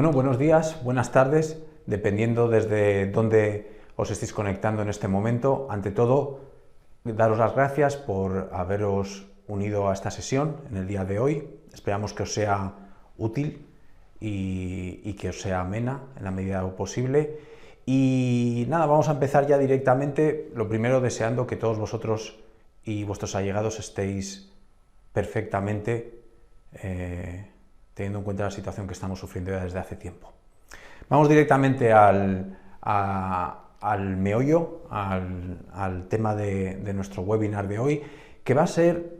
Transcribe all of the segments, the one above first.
Bueno, buenos días, buenas tardes, dependiendo desde dónde os estéis conectando en este momento. Ante todo, daros las gracias por haberos unido a esta sesión en el día de hoy. Esperamos que os sea útil y que os sea amena en la medida de lo posible. Y nada, vamos a empezar ya directamente. Lo primero, deseando que todos vosotros y vuestros allegados estéis perfectamente, teniendo en cuenta la situación que estamos sufriendo ya desde hace tiempo. Vamos directamente al meollo, al tema de nuestro webinar de hoy, que va a ser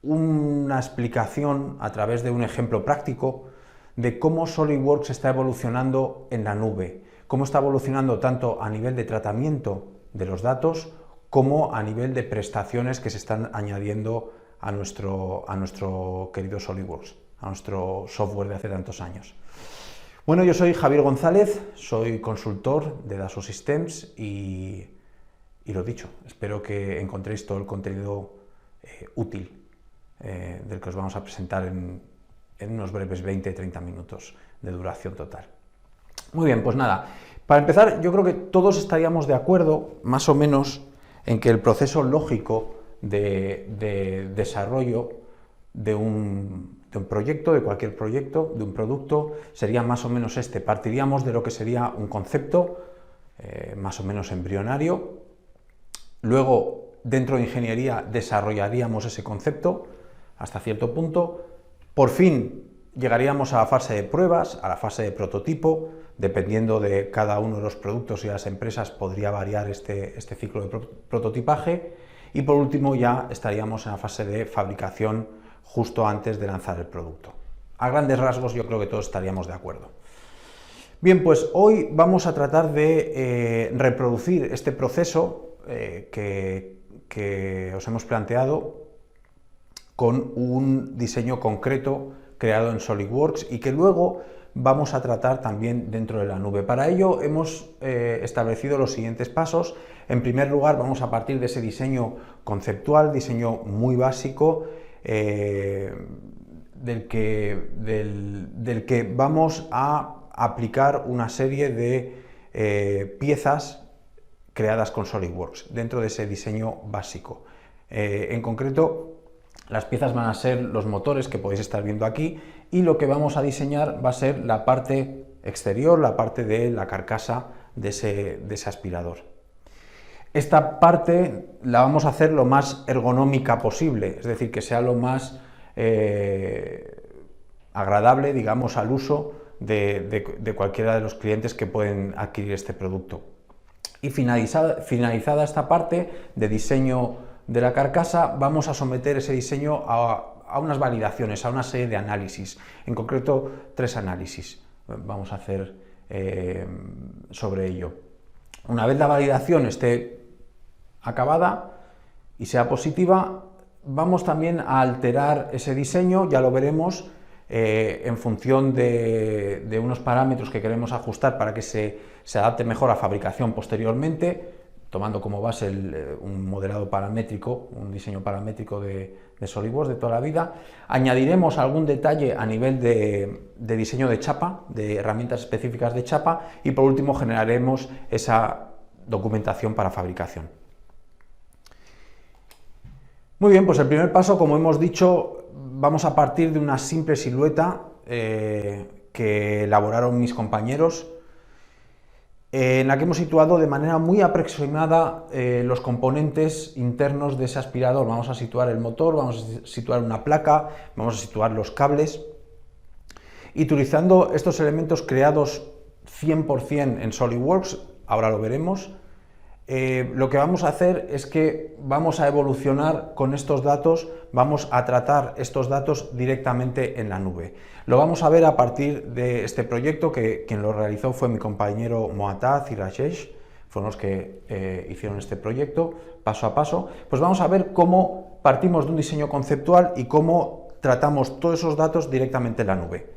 una explicación a través de un ejemplo práctico de cómo SolidWorks está evolucionando en la nube, cómo está evolucionando tanto a nivel de tratamiento de los datos como a nivel de prestaciones que se están añadiendo a nuestro querido SolidWorks, a nuestro software de hace tantos años. Bueno, yo soy Javier González, soy consultor de Dassault Systems y lo dicho, espero que encontréis todo el contenido útil del que os vamos a presentar en unos breves 20-30 minutos de duración total. Muy bien, pues nada, para empezar yo creo que todos estaríamos de acuerdo, más o menos, en que el proceso lógico de desarrollo de un proyecto, de cualquier proyecto, de un producto, sería más o menos este. Partiríamos de lo que sería un concepto más o menos embrionario, luego dentro de ingeniería desarrollaríamos ese concepto hasta cierto punto, por fin llegaríamos a la fase de pruebas, a la fase de prototipo, dependiendo de cada uno de los productos y las empresas podría variar este ciclo de prototipaje, y por último ya estaríamos en la fase de fabricación justo antes de lanzar el producto. A grandes rasgos yo creo que todos estaríamos de acuerdo. Bien, pues hoy vamos a tratar de reproducir este proceso que os hemos planteado con un diseño concreto creado en SolidWorks y que luego vamos a tratar también dentro de la nube. Para ello hemos establecido los siguientes pasos. En primer lugar, vamos a partir de ese diseño conceptual, diseño muy básico, del que vamos a aplicar una serie de piezas creadas con SolidWorks dentro de ese diseño básico. En concreto, las piezas van a ser los motores que podéis estar viendo aquí, y lo que vamos a diseñar va a ser la parte exterior, la parte de la carcasa de ese aspirador. Esta parte la vamos a hacer lo más ergonómica posible, es decir, que sea lo más agradable, digamos, al uso de cualquiera de los clientes que pueden adquirir este producto. Y finalizada esta parte de diseño de la carcasa, vamos a someter ese diseño a unas validaciones, a una serie de análisis, en concreto 3 análisis vamos a hacer sobre ello. Una vez la validación esté acabada y sea positiva, vamos también a alterar ese diseño, ya lo veremos, en función de unos parámetros que queremos ajustar para que se adapte mejor a fabricación posteriormente, tomando como base un modelado paramétrico, un diseño paramétrico de SolidWorks de toda la vida. Añadiremos algún detalle a nivel de diseño de chapa, de herramientas específicas de chapa, y por último generaremos esa documentación para fabricación. Muy bien, pues el primer paso, como hemos dicho, vamos a partir de una simple silueta que elaboraron mis compañeros, en la que hemos situado de manera muy aproximada los componentes internos de ese aspirador. Vamos a situar el motor, vamos a situar una placa, vamos a situar los cables, y utilizando estos elementos creados 100% en SolidWorks, ahora lo veremos. Lo que vamos a hacer es que vamos a evolucionar con estos datos, vamos a tratar estos datos directamente en la nube. Lo vamos a ver a partir de este proyecto, que quien lo realizó fue mi compañero Moataz y Rajesh, fueron los que hicieron este proyecto paso a paso. Pues vamos a ver cómo partimos de un diseño conceptual y cómo tratamos todos esos datos directamente en la nube.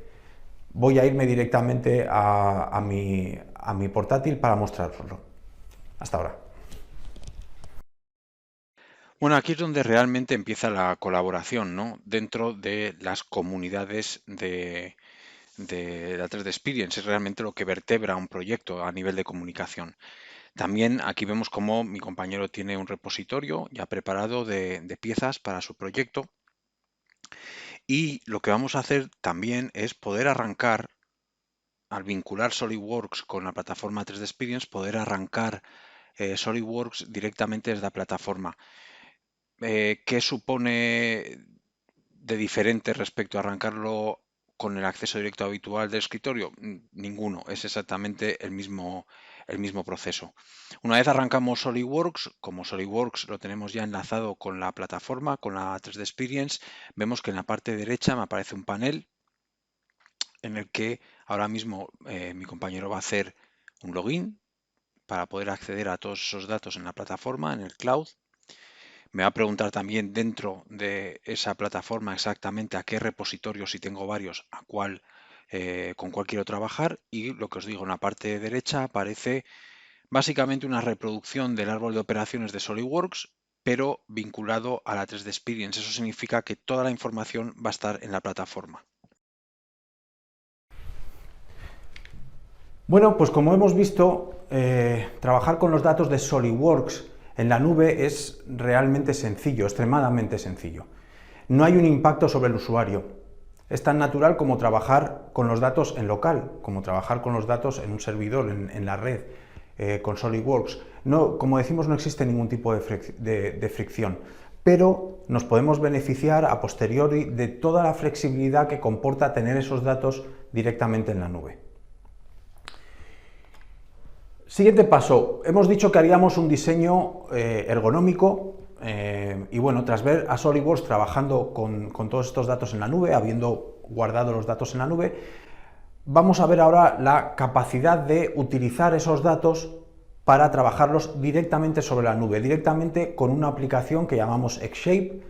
Voy a irme directamente a mi portátil para mostraroslo. Hasta ahora. Bueno, aquí es donde realmente empieza la colaboración, ¿no? Dentro de las comunidades de de la 3D Experience, es realmente lo que vertebra un proyecto a nivel de comunicación. También aquí vemos cómo mi compañero tiene un repositorio ya preparado de piezas para su proyecto, y lo que vamos a hacer también es poder arrancar, al vincular SolidWorks con la plataforma 3D Experience, poder arrancar SolidWorks directamente desde la plataforma. ¿Qué supone de diferente respecto a arrancarlo con el acceso directo habitual del escritorio? Ninguno, es exactamente el mismo proceso. Una vez arrancamos SolidWorks, como SolidWorks lo tenemos ya enlazado con la plataforma, con la 3D Experience, vemos que en la parte derecha me aparece un panel en el que ahora mismo mi compañero va a hacer un login para poder acceder a todos esos datos en la plataforma, en el cloud. Me va a preguntar también dentro de esa plataforma exactamente a qué repositorio, si tengo varios, con cuál quiero trabajar, y lo que os digo, en la parte derecha aparece básicamente una reproducción del árbol de operaciones de SolidWorks, pero vinculado a la 3D Experience. Eso significa que toda la información va a estar en la plataforma. Bueno, pues como hemos visto, trabajar con los datos de SolidWorks en la nube es realmente sencillo, extremadamente sencillo. No hay un impacto sobre el usuario. Es tan natural como trabajar con los datos en local, como trabajar con los datos en un servidor, en la red, con SolidWorks. No, como decimos, no existe ningún tipo de fricción, pero nos podemos beneficiar a posteriori de toda la flexibilidad que comporta tener esos datos directamente en la nube. Siguiente paso, hemos dicho que haríamos un diseño ergonómico y bueno, tras ver a SolidWorks trabajando con todos estos datos en la nube, habiendo guardado los datos en la nube, vamos a ver ahora la capacidad de utilizar esos datos para trabajarlos directamente sobre la nube, directamente con una aplicación que llamamos Xshape,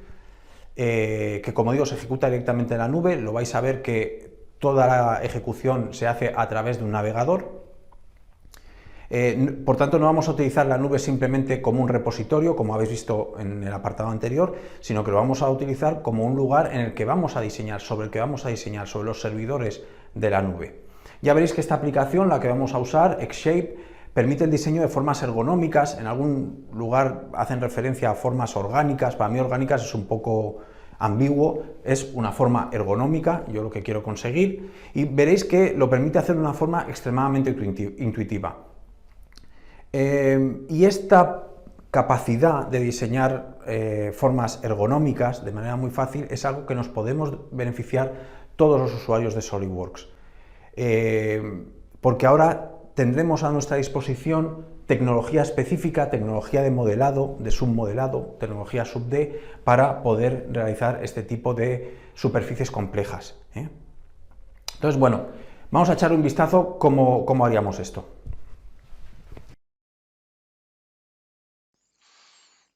que como digo se ejecuta directamente en la nube. Lo vais a ver que toda la ejecución se hace a través de un navegador. Por tanto, no vamos a utilizar la nube simplemente como un repositorio, como habéis visto en el apartado anterior, sino que lo vamos a utilizar como un lugar en el que vamos a diseñar, sobre el que vamos a diseñar, sobre los servidores de la nube. Ya veréis que esta aplicación, la que vamos a usar, Xshape, permite el diseño de formas ergonómicas. En algún lugar hacen referencia a formas orgánicas. Para mí orgánicas es un poco ambiguo, es una forma ergonómica, yo lo que quiero conseguir, y veréis que lo permite hacer de una forma extremadamente intuitiva. Y esta capacidad de diseñar formas ergonómicas de manera muy fácil es algo que nos podemos beneficiar todos los usuarios de SolidWorks. Porque ahora tendremos a nuestra disposición tecnología específica, tecnología de modelado, de submodelado, tecnología sub-D, para poder realizar este tipo de superficies complejas. Entonces, bueno, vamos a echar un vistazo cómo haríamos esto.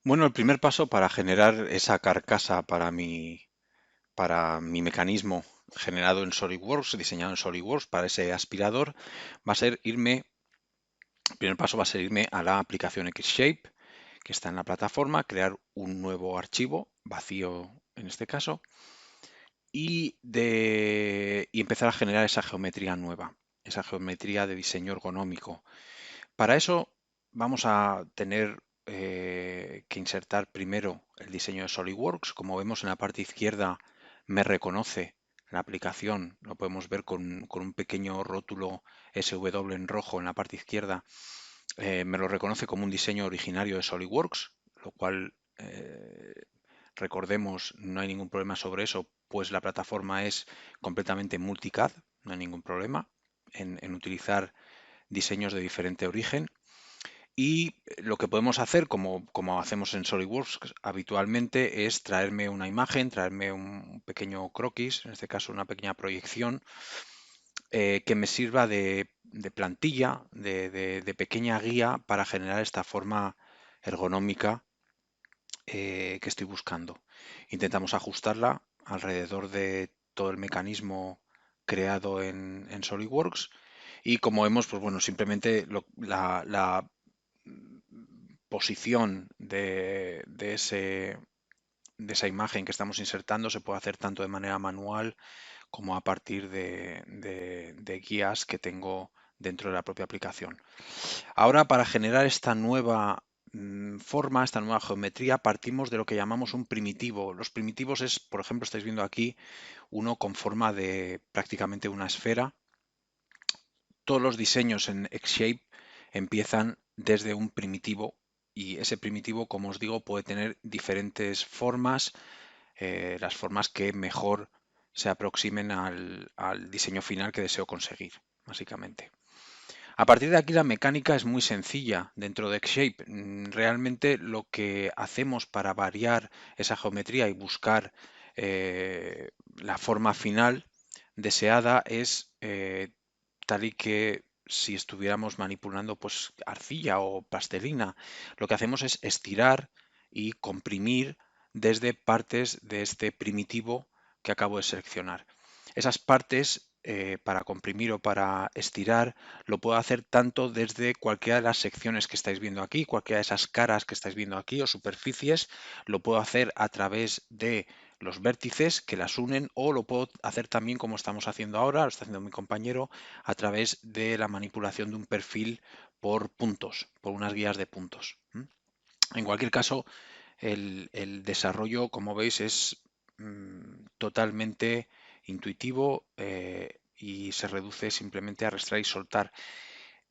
Bueno, el primer paso para generar esa carcasa para mi mecanismo generado en SolidWorks, diseñado en SolidWorks para ese aspirador, va a ser irme, el primer paso va a ser irme a la aplicación Xshape, que está en la plataforma, crear un nuevo archivo, vacío en este caso, y empezar a generar esa geometría nueva, esa geometría de diseño ergonómico. Para eso vamos a tener que insertar primero el diseño de SolidWorks. Como vemos en la parte izquierda, me reconoce la aplicación, lo podemos ver con un pequeño rótulo SW en rojo en la parte izquierda. Me lo reconoce como un diseño originario de SolidWorks, lo cual, recordemos, no hay ningún problema sobre eso, pues la plataforma es completamente multicad, no hay ningún problema en utilizar diseños de diferente origen. Y lo que podemos hacer, como hacemos en SolidWorks habitualmente, es traerme una imagen, traerme un pequeño croquis, en este caso una pequeña proyección, que me sirva de plantilla, de pequeña guía para generar esta forma ergonómica que estoy buscando. Intentamos ajustarla alrededor de todo el mecanismo creado en SolidWorks, y como vemos, pues bueno, simplemente la posición de esa imagen que estamos insertando se puede hacer tanto de manera manual como a partir de guías que tengo dentro de la propia aplicación. Ahora, para generar esta nueva forma, esta nueva geometría, partimos de lo que llamamos un primitivo. Los primitivos es, por ejemplo, estáis viendo aquí uno con forma de prácticamente una esfera. Todos los diseños en Xshape empiezan desde un primitivo y ese primitivo, como os digo, puede tener diferentes formas, las formas que mejor se aproximen al diseño final que deseo conseguir, básicamente. A partir de aquí la mecánica es muy sencilla dentro de Xshape. Realmente lo que hacemos para variar esa geometría y buscar la forma final deseada es tal y que si estuviéramos manipulando pues arcilla o plastilina. Lo que hacemos es estirar y comprimir desde partes de este primitivo que acabo de seleccionar. Esas partes para comprimir o para estirar lo puedo hacer tanto desde cualquiera de las secciones que estáis viendo aquí, cualquiera de esas caras que estáis viendo aquí o superficies, lo puedo hacer a través de los vértices que las unen o lo puedo hacer también como estamos haciendo ahora, lo está haciendo mi compañero, a través de la manipulación de un perfil por puntos, por unas guías de puntos. En cualquier caso, el desarrollo, como veis, es totalmente intuitivo y se reduce simplemente a arrastrar y soltar.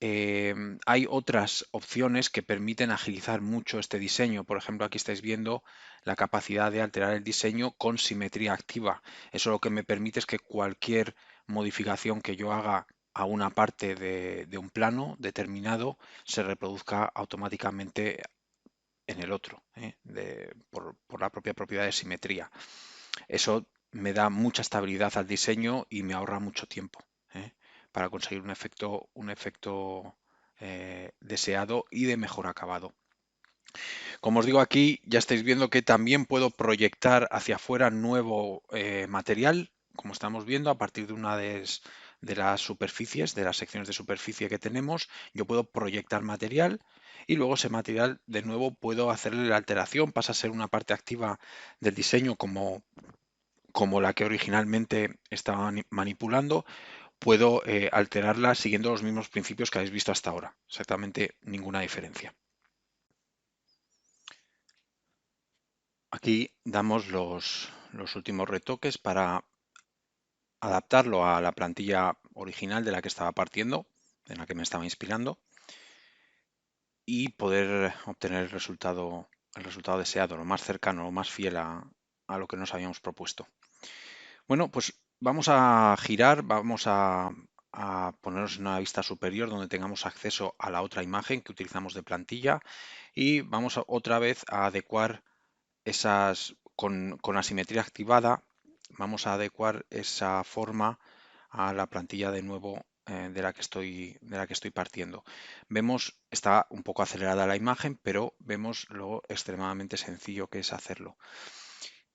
Hay otras opciones que permiten agilizar mucho este diseño. Por ejemplo, aquí estáis viendo la capacidad de alterar el diseño con simetría activa. Eso lo que me permite es que cualquier modificación que yo haga a una parte de un plano determinado se reproduzca automáticamente en el otro, por la propia propiedad de simetría. Eso me da mucha estabilidad al diseño y me ahorra mucho tiempo, para conseguir un efecto deseado y de mejor acabado. Como os digo aquí, ya estáis viendo que también puedo proyectar hacia afuera nuevo material, como estamos viendo, a partir de una de las superficies, de las secciones de superficie que tenemos, yo puedo proyectar material y luego ese material de nuevo puedo hacerle la alteración, pasa a ser una parte activa del diseño como la que originalmente estaba manipulando, puedo alterarla siguiendo los mismos principios que habéis visto hasta ahora, exactamente ninguna diferencia. Aquí damos los últimos retoques para adaptarlo a la plantilla original de la que estaba partiendo, en la que me estaba inspirando, y poder obtener el resultado deseado, lo más cercano, lo más fiel a lo que nos habíamos propuesto. Bueno, pues vamos a girar, vamos a ponernos en una vista superior donde tengamos acceso a la otra imagen que utilizamos de plantilla y vamos otra vez a adecuar con la simetría activada, vamos a adecuar esa forma a la plantilla de nuevo de la que estoy partiendo. Vemos, está un poco acelerada la imagen, pero vemos lo extremadamente sencillo que es hacerlo.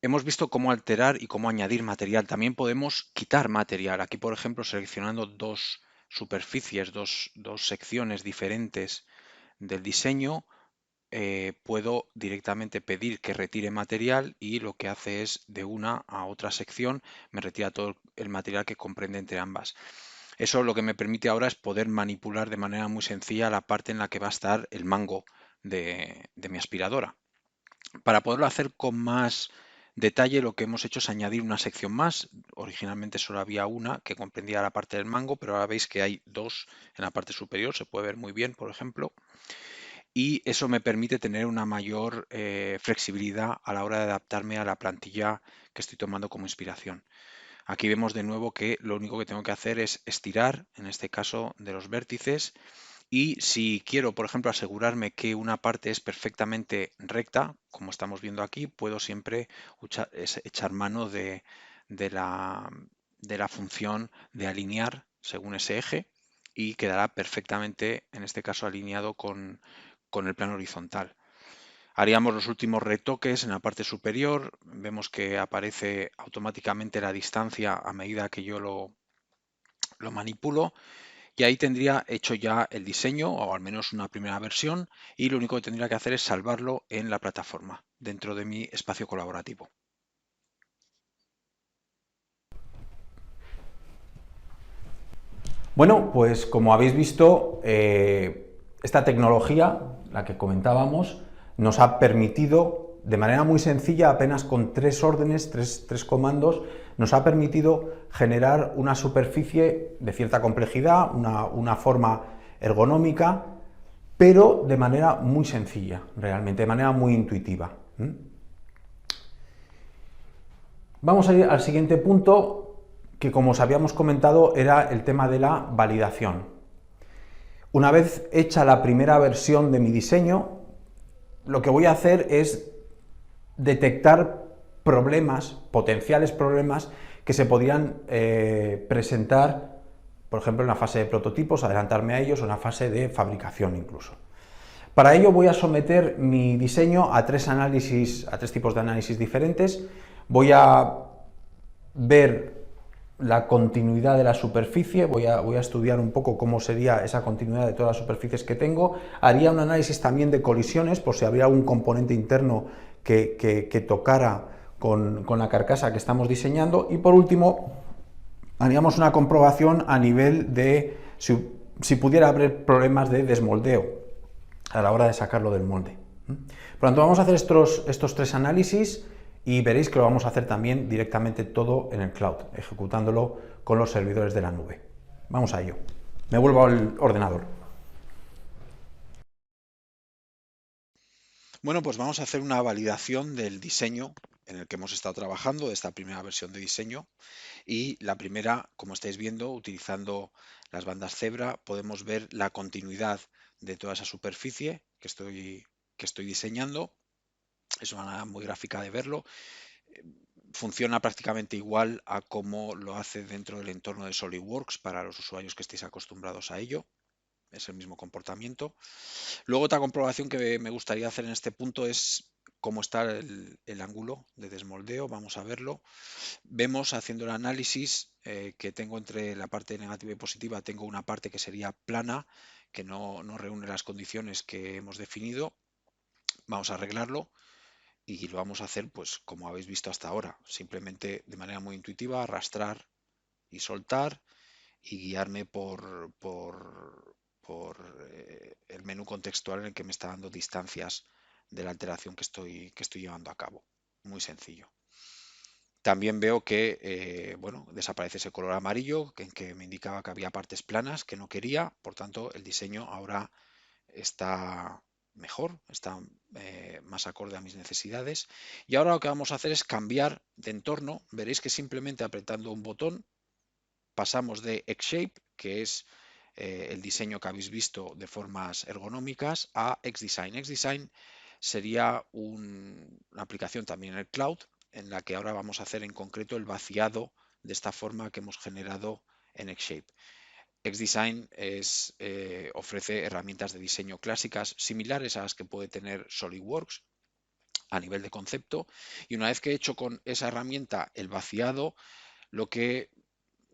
Hemos visto cómo alterar y cómo añadir material. También podemos quitar material. Aquí, por ejemplo, seleccionando dos superficies, dos secciones diferentes del diseño, puedo directamente pedir que retire material y lo que hace es de una a otra sección me retira todo el material que comprende entre ambas. Eso lo que me permite ahora es poder manipular de manera muy sencilla la parte en la que va a estar el mango de mi aspiradora. Para poderlo hacer con más detalle, lo que hemos hecho es añadir una sección más. Originalmente solo había una que comprendía la parte del mango, pero ahora veis que hay dos en la parte superior, se puede ver muy bien, por ejemplo, y eso me permite tener una mayor flexibilidad a la hora de adaptarme a la plantilla que estoy tomando como inspiración. Aquí vemos de nuevo que lo único que tengo que hacer es estirar, en este caso de los vértices, y si quiero, por ejemplo, asegurarme que una parte es perfectamente recta, como estamos viendo aquí, puedo siempre echar mano de la función de alinear según ese eje y quedará perfectamente, en este caso, alineado con el plano horizontal. Haríamos los últimos retoques en la parte superior. Vemos que aparece automáticamente la distancia a medida que yo lo manipulo. Y ahí tendría hecho ya el diseño, o al menos una primera versión, y lo único que tendría que hacer es salvarlo en la plataforma, dentro de mi espacio colaborativo. Bueno, pues como habéis visto, esta tecnología, la que comentábamos, nos ha permitido, de manera muy sencilla, apenas con 3 órdenes, tres comandos, nos ha permitido generar una superficie de cierta complejidad, una forma ergonómica, pero de manera muy sencilla, realmente, de manera muy intuitiva. Vamos a ir al siguiente punto, que como os habíamos comentado era el tema de la validación. Una vez hecha la primera versión de mi diseño, lo que voy a hacer es detectar problemas, potenciales problemas, que se podrían presentar, por ejemplo, en la fase de prototipos, adelantarme a ellos, o en la fase de fabricación incluso. Para ello voy a someter mi diseño a tres tipos de análisis diferentes. Voy a ver la continuidad de la superficie, voy a estudiar un poco cómo sería esa continuidad de todas las superficies que tengo. Haría un análisis también de colisiones, por si habría algún componente interno que tocara con la carcasa que estamos diseñando. Y por último, haríamos una comprobación a nivel de si pudiera haber problemas de desmoldeo a la hora de sacarlo del molde. Por lo tanto, vamos a hacer estos tres análisis y veréis que lo vamos a hacer también directamente todo en el cloud, ejecutándolo con los servidores de la nube. Vamos a ello. Me vuelvo al ordenador. Bueno, pues vamos a hacer una validación del diseño en el que hemos estado trabajando, de esta primera versión de diseño. Y la primera, como estáis viendo, utilizando las bandas cebra, podemos ver la continuidad de toda esa superficie que estoy diseñando. Es una manera muy gráfica de verlo. Funciona prácticamente igual a como lo hace dentro del entorno de SolidWorks para los usuarios que estéis acostumbrados a ello. Es el mismo comportamiento. Luego, otra comprobación que me gustaría hacer en este punto es cómo está el ángulo de desmoldeo. Vamos a verlo. Vemos, haciendo el análisis, que tengo entre la parte negativa y positiva, tengo una parte que sería plana, que no reúne las condiciones que hemos definido. Vamos a arreglarlo y lo vamos a hacer pues como habéis visto hasta ahora, simplemente de manera muy intuitiva, arrastrar y soltar y guiarme por el menú contextual en el que me está dando distancias de la alteración que estoy llevando a cabo. Muy sencillo. También veo que bueno, desaparece ese color amarillo en que me indicaba que había partes planas que no quería, por tanto el diseño ahora está mejor, está más acorde a mis necesidades. Y ahora lo que vamos a hacer es cambiar de entorno. Veréis que simplemente apretando un botón pasamos de X-Shape, que es el diseño que habéis visto de formas ergonómicas, a XDesign. XDesign sería una aplicación también en el cloud, en la que ahora vamos a hacer en concreto el vaciado de esta forma que hemos generado en X-Shape. XDesign ofrece herramientas de diseño clásicas similares a las que puede tener SolidWorks a nivel de concepto, y una vez que he hecho con esa herramienta el vaciado, lo que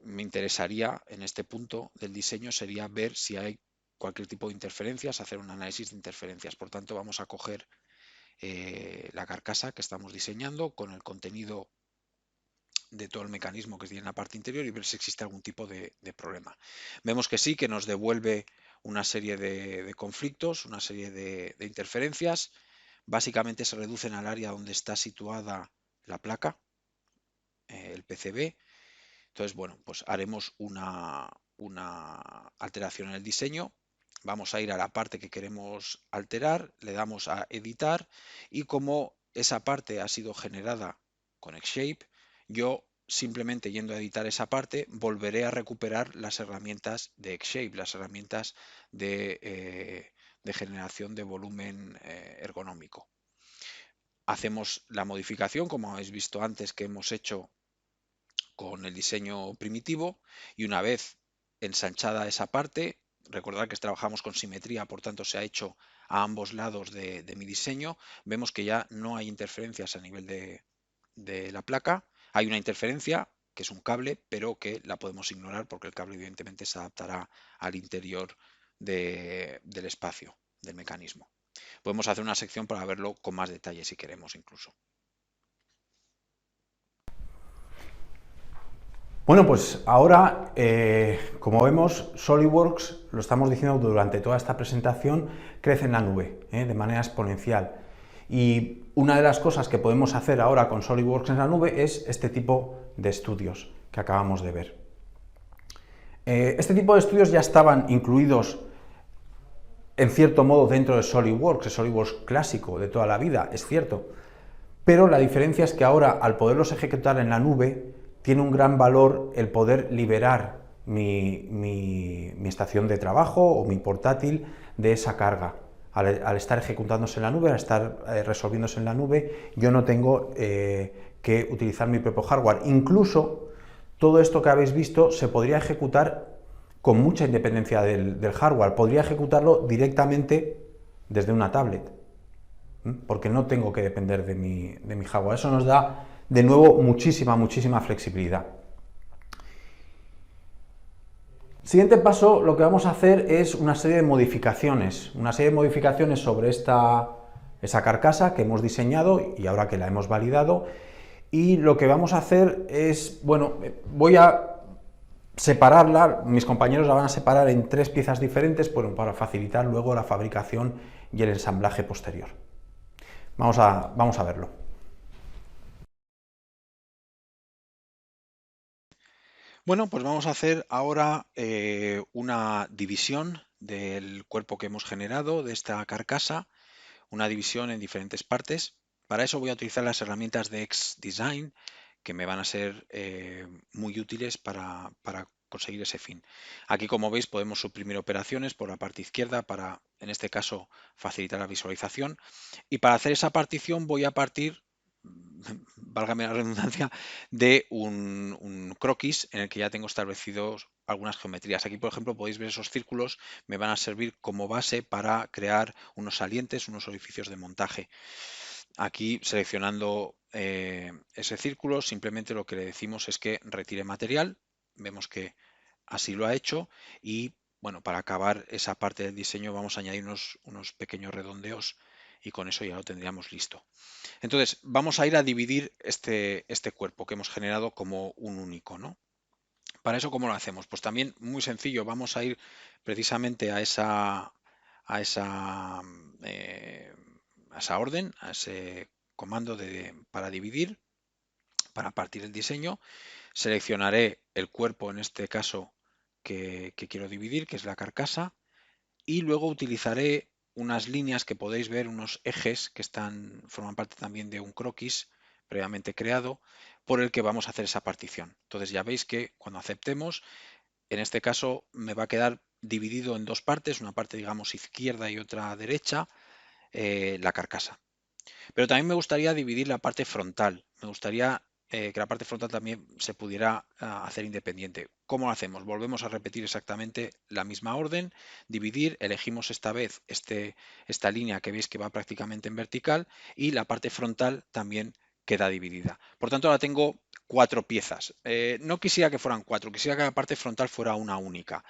me interesaría en este punto del diseño sería ver si hay cualquier tipo de interferencias, hacer un análisis de interferencias. Por tanto, vamos a coger la carcasa que estamos diseñando con el contenido de todo el mecanismo que tiene en la parte interior y ver si existe algún tipo de problema. Vemos que sí, que nos devuelve una serie de conflictos, una serie de interferencias. Básicamente se reducen al área donde está situada la placa, el PCB. Entonces, bueno, pues haremos una alteración en el diseño. Vamos a ir a la parte que queremos alterar, le damos a editar y como esa parte ha sido generada con Xshape, yo simplemente yendo a editar esa parte volveré a recuperar las herramientas de Xshape, las herramientas de generación de volumen ergonómico. Hacemos la modificación, como habéis visto antes que hemos hecho con el diseño primitivo, y una vez ensanchada esa parte, recordad que trabajamos con simetría, por tanto se ha hecho a ambos lados de mi diseño, vemos que ya no hay interferencias a nivel de la placa. Hay una interferencia que es un cable, pero que la podemos ignorar porque el cable evidentemente se adaptará al interior del espacio del mecanismo. Podemos hacer una sección para verlo con más detalle si queremos incluso. Bueno, pues ahora, como vemos, SolidWorks, lo estamos diciendo durante toda esta presentación, crece en la nube, de manera exponencial. Y una de las cosas que podemos hacer ahora con SolidWorks en la nube es este tipo de estudios que acabamos de ver. Este tipo de estudios ya estaban incluidos en cierto modo dentro de SolidWorks, el SolidWorks clásico de toda la vida, es cierto, pero la diferencia es que ahora, al poderlos ejecutar en la nube, tiene un gran valor el poder liberar mi estación de trabajo o mi portátil de esa carga. Al estar ejecutándose en la nube, al estar resolviéndose en la nube, yo no tengo que utilizar mi propio hardware. Incluso todo esto que habéis visto se podría ejecutar con mucha independencia del hardware. Podría ejecutarlo directamente desde una tablet, porque no tengo que depender de mi hardware. Eso nos da, de nuevo, muchísima flexibilidad. Siguiente paso, lo que vamos a hacer es una serie de modificaciones sobre esa carcasa que hemos diseñado y ahora que la hemos validado. Y lo que vamos a hacer es, bueno, voy a separarla, mis compañeros la van a separar en 3 piezas diferentes, bueno, para facilitar luego la fabricación y el ensamblaje posterior. Vamos a verlo. Bueno, pues vamos a hacer ahora una división del cuerpo que hemos generado, de esta carcasa, una división en diferentes partes. Para eso voy a utilizar las herramientas de XDesign, que me van a ser muy útiles para conseguir ese fin. Aquí, como veis, podemos suprimir operaciones por la parte izquierda para, en este caso, facilitar la visualización. Y para hacer esa partición voy a partir, válgame la redundancia, de un croquis en el que ya tengo establecidos algunas geometrías. Aquí, por ejemplo, podéis ver esos círculos, me van a servir como base para crear unos salientes, unos orificios de montaje. Aquí, seleccionando ese círculo, simplemente lo que le decimos es que retire material. Vemos que así lo ha hecho y, bueno, para acabar esa parte del diseño vamos a añadir unos pequeños redondeos y con eso ya lo tendríamos listo. Entonces, vamos a ir a dividir este cuerpo que hemos generado como un único, ¿no? Para eso, ¿cómo lo hacemos? Pues también muy sencillo, vamos a ir precisamente a esa orden, a ese comando para dividir, para partir el diseño. Seleccionaré el cuerpo, en este caso, que quiero dividir, que es la carcasa, y luego utilizaré unas líneas que podéis ver, unos ejes que forman parte también de un croquis previamente creado, por el que vamos a hacer esa partición. Entonces ya veis que cuando aceptemos, en este caso me va a quedar dividido en 2 partes, una parte digamos izquierda y otra derecha, la carcasa. Pero también me gustaría dividir la parte frontal. Me gustaría que la parte frontal también se pudiera hacer independiente. ¿Cómo lo hacemos? Volvemos a repetir exactamente la misma orden, dividir, elegimos esta vez esta línea que veis que va prácticamente en vertical y la parte frontal también queda dividida. Por tanto, ahora tengo 4 piezas. No quisiera que fueran 4, quisiera que la parte frontal fuera una única.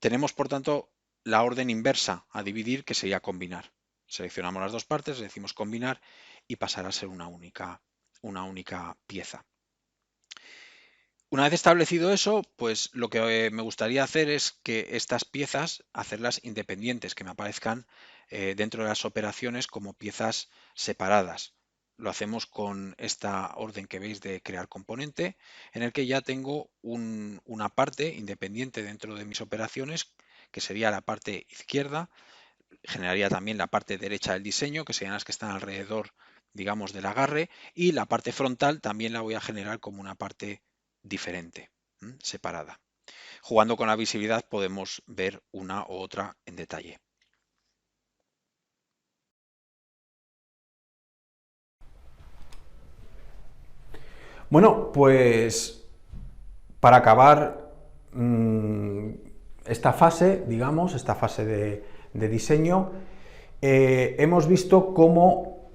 Tenemos, por tanto, la orden inversa a dividir, que sería combinar. Seleccionamos las 2 partes, le decimos combinar y pasará a ser una única pieza. Una vez establecido eso, pues lo que me gustaría hacer es que estas piezas, hacerlas independientes, que me aparezcan dentro de las operaciones como piezas separadas. Lo hacemos con esta orden que veis de crear componente, en el que ya tengo una parte independiente dentro de mis operaciones, que sería la parte izquierda. Generaría también la parte derecha del diseño, que serían las que están alrededor, digamos, del agarre, y la parte frontal también la voy a generar como una parte diferente, separada. Jugando con la visibilidad podemos ver una u otra en detalle. Bueno, pues para acabar esta fase, digamos, esta fase de diseño, hemos visto cómo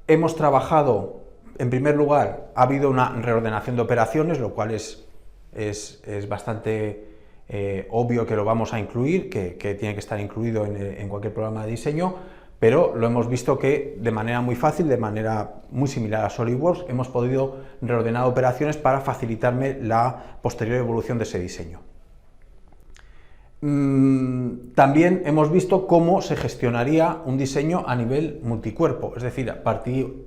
hemos trabajado, en primer lugar, ha habido una reordenación de operaciones, lo cual es bastante obvio que lo vamos a incluir, que tiene que estar incluido en cualquier programa de diseño, pero lo hemos visto que de manera muy fácil, de manera muy similar a SolidWorks, hemos podido reordenar operaciones para facilitarme la posterior evolución de ese diseño. También hemos visto cómo se gestionaría un diseño a nivel multicuerpo, es decir,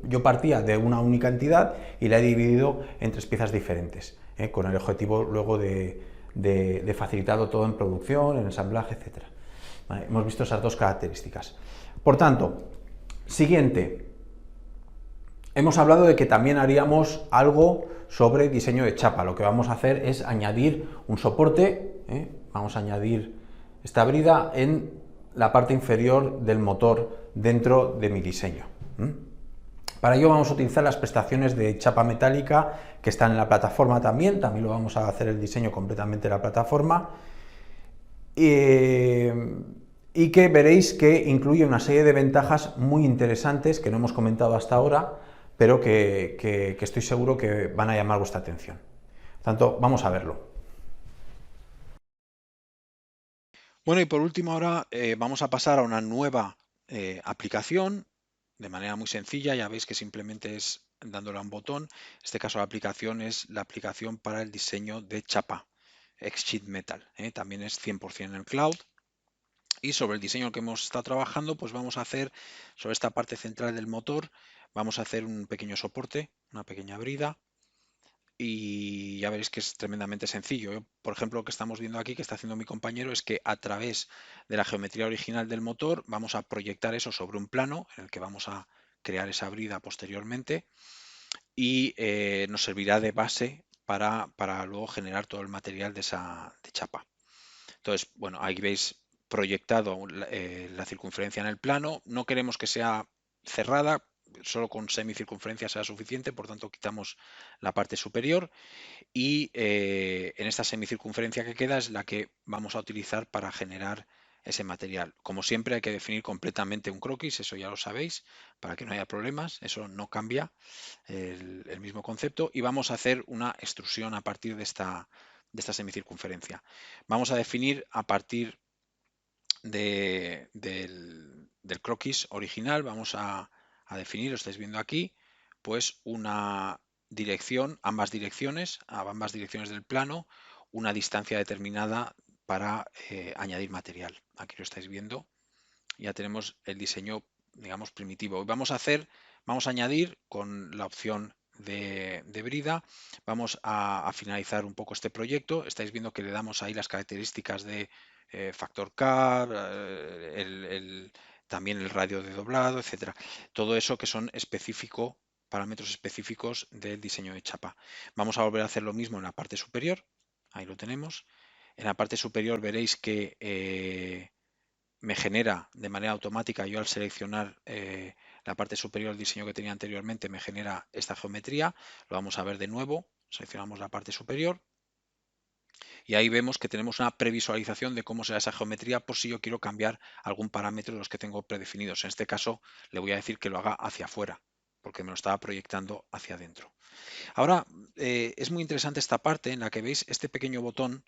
yo partía de una única entidad y la he dividido en 3 piezas diferentes, con el objetivo luego de facilitarlo todo en producción, en ensamblaje, etc. Vale, hemos visto esas 2 características. Por tanto, siguiente, hemos hablado de que también haríamos algo sobre diseño de chapa. Lo que vamos a hacer es añadir un soporte, vamos a añadir esta brida en la parte inferior del motor dentro de mi diseño. Para ello vamos a utilizar las prestaciones de chapa metálica que están en la plataforma también lo vamos a hacer el diseño completamente en la plataforma, y que veréis que incluye una serie de ventajas muy interesantes que no hemos comentado hasta ahora, pero que estoy seguro que van a llamar vuestra atención. Por tanto, vamos a verlo. Bueno, y por último ahora vamos a pasar a una nueva aplicación de manera muy sencilla. Ya veis que simplemente es dándole a un botón. En este caso la aplicación es la aplicación para el diseño de chapa, X-Sheet Metal. También es 100% en el cloud. Y sobre el diseño que hemos estado trabajando, pues vamos a hacer sobre esta parte central del motor, vamos a hacer un pequeño soporte, una pequeña brida. Y ya veréis que es tremendamente sencillo. Por ejemplo, lo que estamos viendo aquí, que está haciendo mi compañero, es que a través de la geometría original del motor vamos a proyectar eso sobre un plano en el que vamos a crear esa brida posteriormente y nos servirá de base para luego generar todo el material de chapa. Entonces, bueno, ahí veis proyectado la circunferencia en el plano. No queremos que sea cerrada, solo con semicircunferencia será suficiente, por tanto quitamos la parte superior y en esta semicircunferencia que queda es la que vamos a utilizar para generar ese material. Como siempre hay que definir completamente un croquis, eso ya lo sabéis, para que no haya problemas, eso no cambia el mismo concepto, y vamos a hacer una extrusión a partir de esta semicircunferencia. Vamos a definir a partir del croquis original, vamos a definir, lo estáis viendo aquí, pues una dirección, ambas direcciones del plano, una distancia determinada para añadir material. Aquí lo estáis viendo, ya tenemos el diseño, digamos, primitivo. Vamos a añadir con la opción de brida, vamos a finalizar un poco este proyecto. Estáis viendo que le damos ahí las características de factor K, también el radio de doblado, etcétera. Todo eso que son parámetros específicos del diseño de chapa. Vamos a volver a hacer lo mismo en la parte superior. Ahí lo tenemos. En la parte superior veréis que me genera de manera automática, yo al seleccionar la parte superior del diseño que tenía anteriormente, me genera esta geometría. Lo vamos a ver de nuevo. Seleccionamos la parte superior. Y ahí vemos que tenemos una previsualización de cómo será esa geometría por si yo quiero cambiar algún parámetro de los que tengo predefinidos. En este caso le voy a decir que lo haga hacia afuera, porque me lo estaba proyectando hacia adentro. Ahora, es muy interesante esta parte en la que veis este pequeño botón.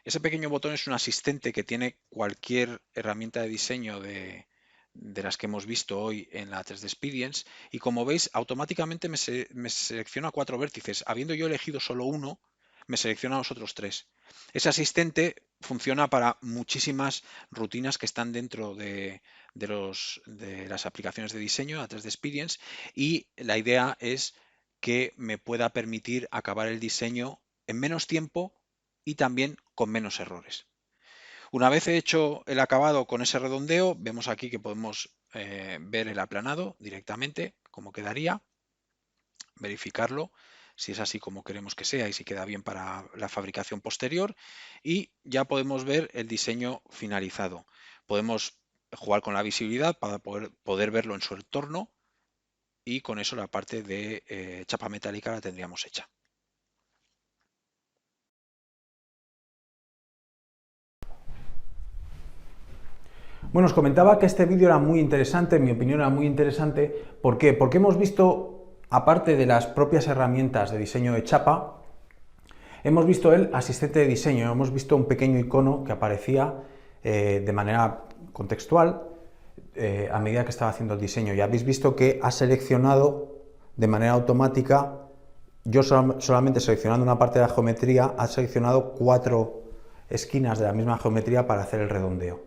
Ese pequeño botón es un asistente que tiene cualquier herramienta de diseño de las que hemos visto hoy en la 3D Experience, y como veis automáticamente me selecciona 4 vértices. Habiendo yo elegido solo uno, me selecciona los otros 3. Ese asistente funciona para muchísimas rutinas que están dentro de las aplicaciones de diseño, la 3D Experience, y la idea es que me pueda permitir acabar el diseño en menos tiempo y también con menos errores. Una vez he hecho el acabado con ese redondeo, vemos aquí que podemos ver el aplanado directamente, cómo quedaría, verificarlo, si es así como queremos que sea y si queda bien para la fabricación posterior, y ya podemos ver el diseño finalizado. Podemos jugar con la visibilidad para poder verlo en su entorno, y con eso la parte de chapa metálica la tendríamos hecha. Bueno, os comentaba que este vídeo era muy interesante, en mi opinión era muy interesante. ¿Por qué? Porque hemos visto, aparte de las propias herramientas de diseño de chapa, hemos visto el asistente de diseño, hemos visto un pequeño icono que aparecía de manera contextual, a medida que estaba haciendo el diseño, y habéis visto que ha seleccionado de manera automática, yo solamente seleccionando una parte de la geometría, ha seleccionado 4 esquinas de la misma geometría para hacer el redondeo.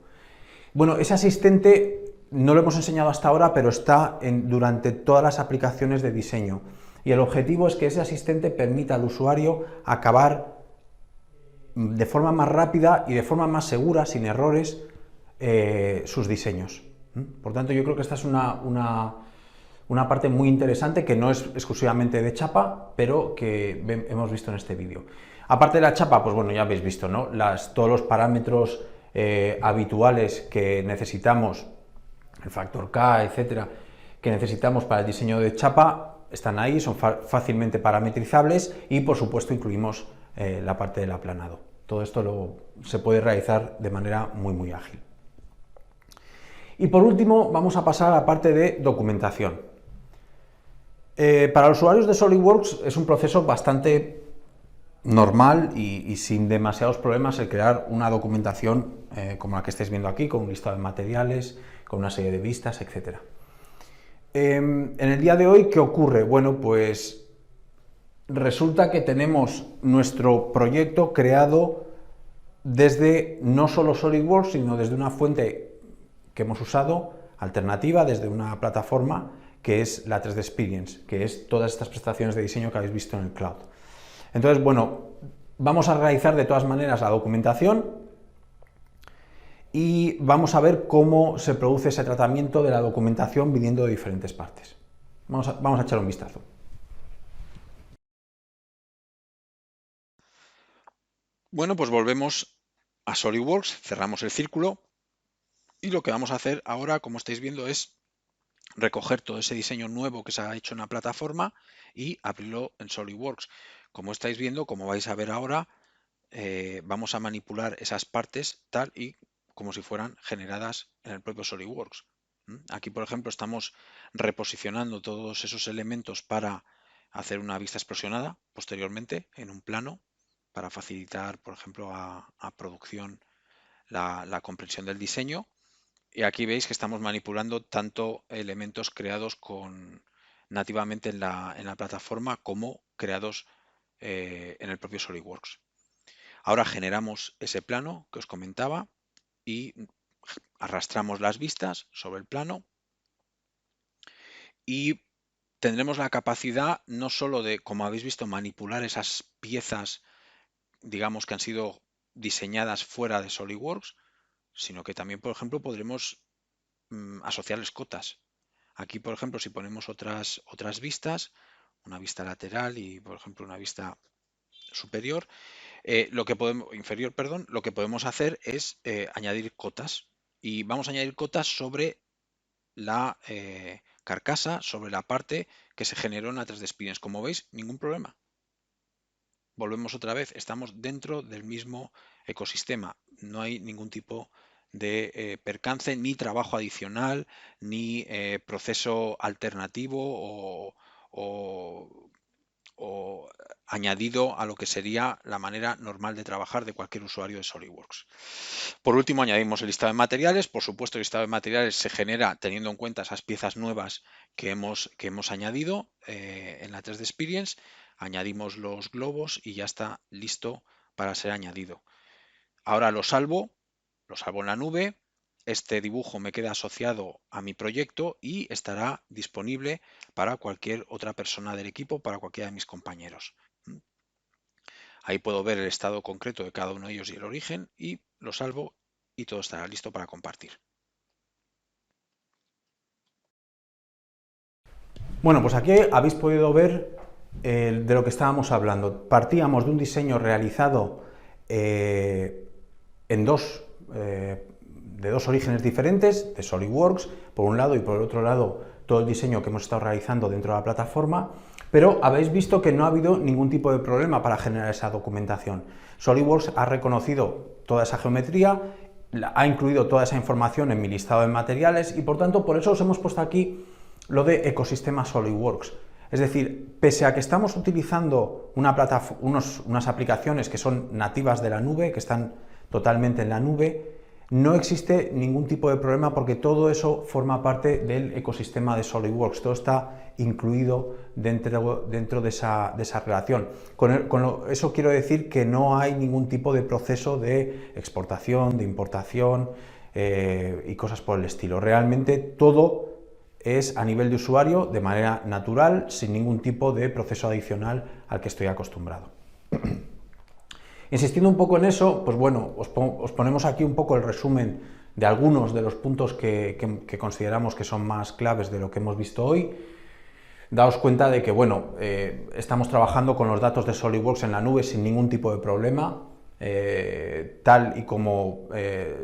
Bueno, ese asistente no lo hemos enseñado hasta ahora, pero está durante todas las aplicaciones de diseño. Y el objetivo es que ese asistente permita al usuario acabar de forma más rápida y de forma más segura, sin errores, sus diseños. Por tanto, yo creo que esta es una parte muy interesante que no es exclusivamente de chapa, pero que hemos visto en este vídeo. Aparte de la chapa, pues bueno, ya habéis visto, ¿no? Todos los parámetros habituales que necesitamos, el factor K, etcétera, que necesitamos para el diseño de chapa, están ahí, son fácilmente parametrizables y, por supuesto, incluimos la parte del aplanado. Todo esto se puede realizar de manera muy ágil. Y por último, vamos a pasar a la parte de documentación. Para los usuarios de SolidWorks es un proceso bastante normal y sin demasiados problemas el crear una documentación como la que estáis viendo aquí, con un listado de materiales, con una serie de vistas, etc. En el día de hoy, ¿qué ocurre? Bueno, pues resulta que tenemos nuestro proyecto creado desde no solo SolidWorks, sino desde una fuente que hemos usado, alternativa, desde una plataforma que es la 3D Experience, que es todas estas prestaciones de diseño que habéis visto en el cloud. Entonces, bueno, vamos a realizar de todas maneras la documentación y vamos a ver cómo se produce ese tratamiento de la documentación viniendo de diferentes partes. Vamos a echar un vistazo. Bueno, pues volvemos a SolidWorks, cerramos el círculo y lo que vamos a hacer ahora, como estáis viendo, es recoger todo ese diseño nuevo que se ha hecho en la plataforma y abrirlo en SolidWorks. Como estáis viendo, como vais a ver ahora, vamos a manipular esas partes tal y como si fueran generadas en el propio SolidWorks. Aquí, por ejemplo, estamos reposicionando todos esos elementos para hacer una vista explosionada posteriormente en un plano para facilitar, por ejemplo, a producción la comprensión del diseño. Y aquí veis que estamos manipulando tanto elementos creados nativamente en la plataforma como creados en el propio SolidWorks. Ahora generamos ese plano que os comentaba y arrastramos las vistas sobre el plano y tendremos la capacidad no solo de, como habéis visto, manipular esas piezas, digamos, que han sido diseñadas fuera de SolidWorks, sino que también, por ejemplo, podremos asociarles cotas. Aquí, por ejemplo, si ponemos otras vistas, una vista lateral y, por ejemplo, una vista superior, inferior, perdón, lo que podemos hacer es añadir cotas. Y vamos a añadir cotas sobre la carcasa, sobre la parte que se generó en la 3D Experience. Como veis, ningún problema. Volvemos otra vez, estamos dentro del mismo ecosistema. No hay ningún tipo de percance, ni trabajo adicional, ni proceso alternativo o añadido a lo que sería la manera normal de trabajar de cualquier usuario de SolidWorks. Por último, añadimos el listado de materiales. Por supuesto, el listado de materiales se genera teniendo en cuenta esas piezas nuevas que hemos añadido en la 3D Experience. Añadimos los globos y ya está listo para ser añadido. Ahora lo salvo en la nube. Este dibujo me queda asociado a mi proyecto y estará disponible para cualquier otra persona del equipo, para cualquiera de mis compañeros. Ahí puedo ver el estado concreto de cada uno de ellos y el origen, y lo salvo y todo estará listo para compartir. Bueno, pues aquí habéis podido ver de lo que estábamos hablando. Partíamos de un diseño realizado de dos orígenes diferentes, de SolidWorks, por un lado, y por el otro lado todo el diseño que hemos estado realizando dentro de la plataforma, pero habéis visto que no ha habido ningún tipo de problema para generar esa documentación. SolidWorks ha reconocido toda esa geometría, ha incluido toda esa información en mi listado de materiales y por tanto por eso os hemos puesto aquí lo de ecosistema SolidWorks. Es decir, pese a que estamos utilizando unas aplicaciones que son nativas de la nube, que están totalmente en la nube, no existe ningún tipo de problema porque todo eso forma parte del ecosistema de SolidWorks, todo está incluido dentro de esa relación. Eso quiero decir que no hay ningún tipo de proceso de exportación, de importación y cosas por el estilo. Realmente todo es a nivel de usuario, de manera natural, sin ningún tipo de proceso adicional al que estoy acostumbrado. Insistiendo un poco en eso, pues bueno, os ponemos aquí un poco el resumen de algunos de los puntos que consideramos que son más claves de lo que hemos visto hoy. Daos cuenta de que, bueno, estamos trabajando con los datos de SolidWorks en la nube sin ningún tipo de problema, tal y como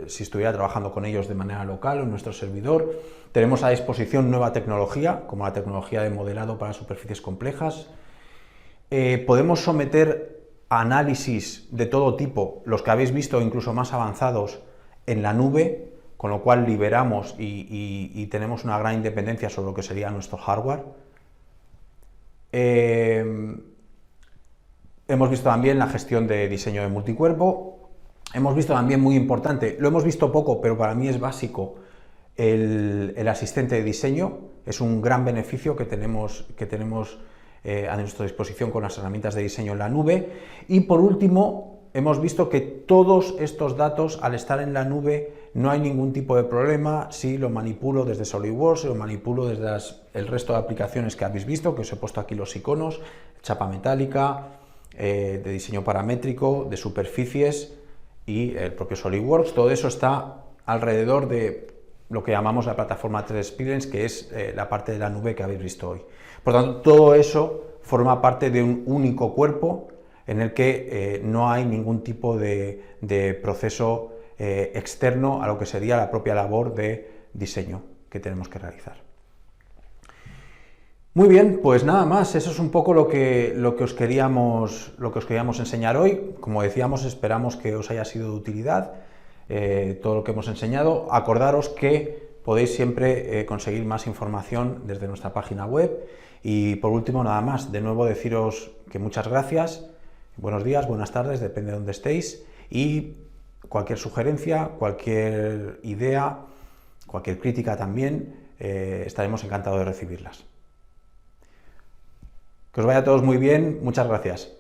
si estuviera trabajando con ellos de manera local en nuestro servidor. Tenemos a disposición nueva tecnología, como la tecnología de modelado para superficies complejas. Podemos someter análisis de todo tipo, los que habéis visto incluso más avanzados, en la nube, con lo cual liberamos y tenemos una gran independencia sobre lo que sería nuestro hardware. Hemos visto también la gestión de diseño de multicuerpo. Hemos visto también, muy importante, lo hemos visto poco, pero para mí es básico, el asistente de diseño. Es un gran beneficio que tenemos a nuestra disposición con las herramientas de diseño en la nube. Y por último, hemos visto que todos estos datos, al estar en la nube, no hay ningún tipo de problema si lo manipulo desde SolidWorks, lo manipulo desde el resto de aplicaciones que habéis visto, que os he puesto aquí los iconos, chapa metálica, de diseño paramétrico, de superficies y el propio SolidWorks. Todo eso está alrededor de lo que llamamos la plataforma 3D Experience, que es la parte de la nube que habéis visto hoy. Por lo tanto, todo eso forma parte de un único cuerpo en el que no hay ningún tipo de proceso externo a lo que sería la propia labor de diseño que tenemos que realizar. Muy bien, pues nada más, eso es un poco lo que os queríamos enseñar hoy. Como decíamos, esperamos que os haya sido de utilidad todo lo que hemos enseñado. Acordaros que podéis siempre conseguir más información desde nuestra página web. Y por último, nada más, de nuevo deciros que muchas gracias, buenos días, buenas tardes, depende de dónde estéis, y cualquier sugerencia, cualquier idea, cualquier crítica también, estaremos encantados de recibirlas. Que os vaya a todos muy bien, muchas gracias.